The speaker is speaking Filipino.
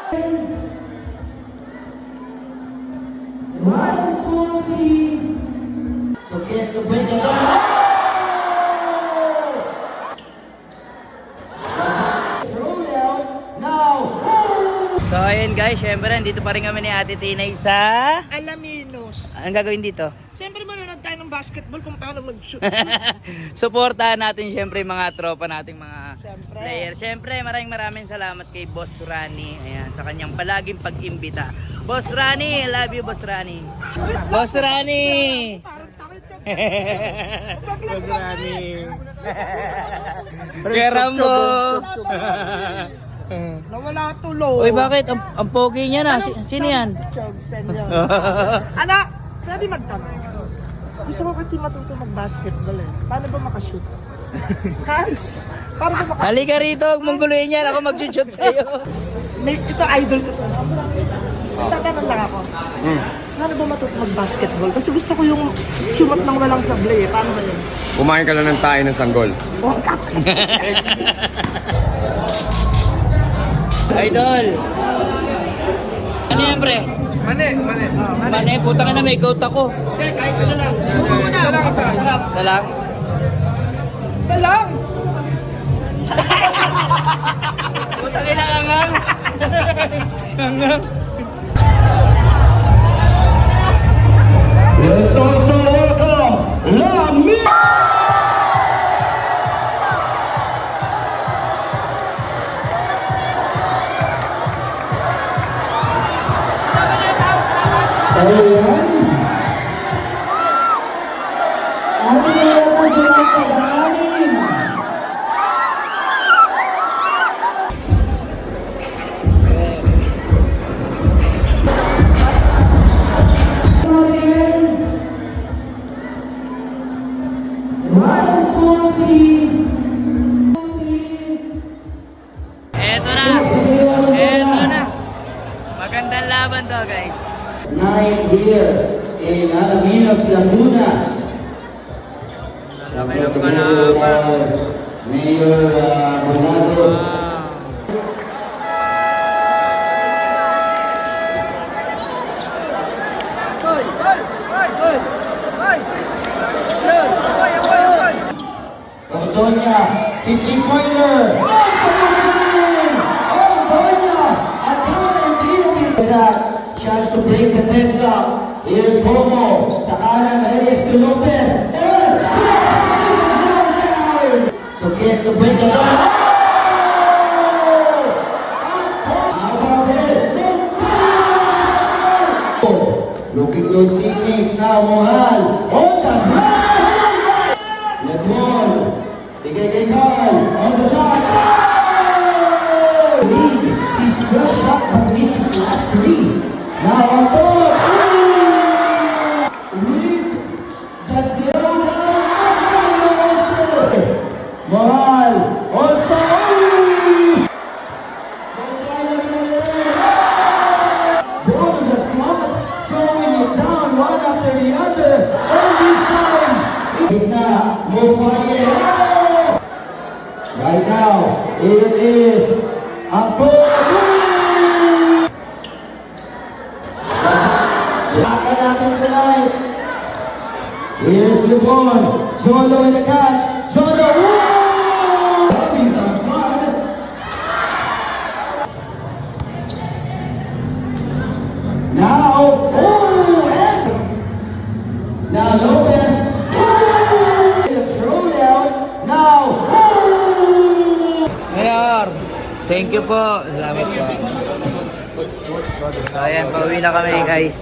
So ayun guys, syempre dito pa rin kami ni Ate Tinay sa Alaminos. anong gagawin dito? Siyempre manonood tayo ng basketball kung paano mag-shoot. Suportahan natin syempre yung mga tropa nating mga Siyempre. player. Syempre maraming salamat kay Boss Rani. Ayan, sa kanyang palaging pag-imbita. Boss Rani, I love you Boss Rani. Boss Rani. Parang takit ka. Boss Rani. Kera mo. Nawala tulo. Uy, bakit? Ang pogi niya na. Sino yan? Anak, pwede magtanong. Gusto ko kasi matuto mag-basketball eh. Paano ba makashoot? Ha? Paano ba makashoot? Halika rito, huwag mong guluhin yan. Ako mag-shoot sa'yo. Ito idol ko. Tatanong lang ako. Paano ba matuto mag-basketball? Kasi gusto ko yung shoot ng walang sablay eh. Paano ba yun? Kumain ka lang ng tayo ng sanggol. Oh, Idol. Ano yan, pre? Mane, puta ka na, may goat ako. kahit ano lang. Suko mo na. Isa lang? Isa lang. Puta ka na, angang. Angang. Let's also welcome Lami! Ayan. Atin niyo po silang pag-aanin. Eto na. Eto na. Magandang laban to, guys. 9 here in Alaminos, Laguna. Sabay ng kalaban. Mayor Bernardo. Antonia, his three-pointer. Antonia, chance to break the deadlock. Here's Homo. Sa kanan, Reyes to Lopez. And to get the break the deadlock. Looking those teammates now, Mohal. On the ground. Lebron. Bigay kay Carl. On the top. His first shot but misses last three. Now on board. With the Mohal. Also. Both of the squad throwing it down one after the other. All this time. Right now, it is a goal. Tonight. Here's Lebron. Jolo in the catch. Jolo. Having some fun. Now, and now Lopez. Throw down. Now, Mayor, thank you po. Salamat po. So ayan, pauwi na kami guys.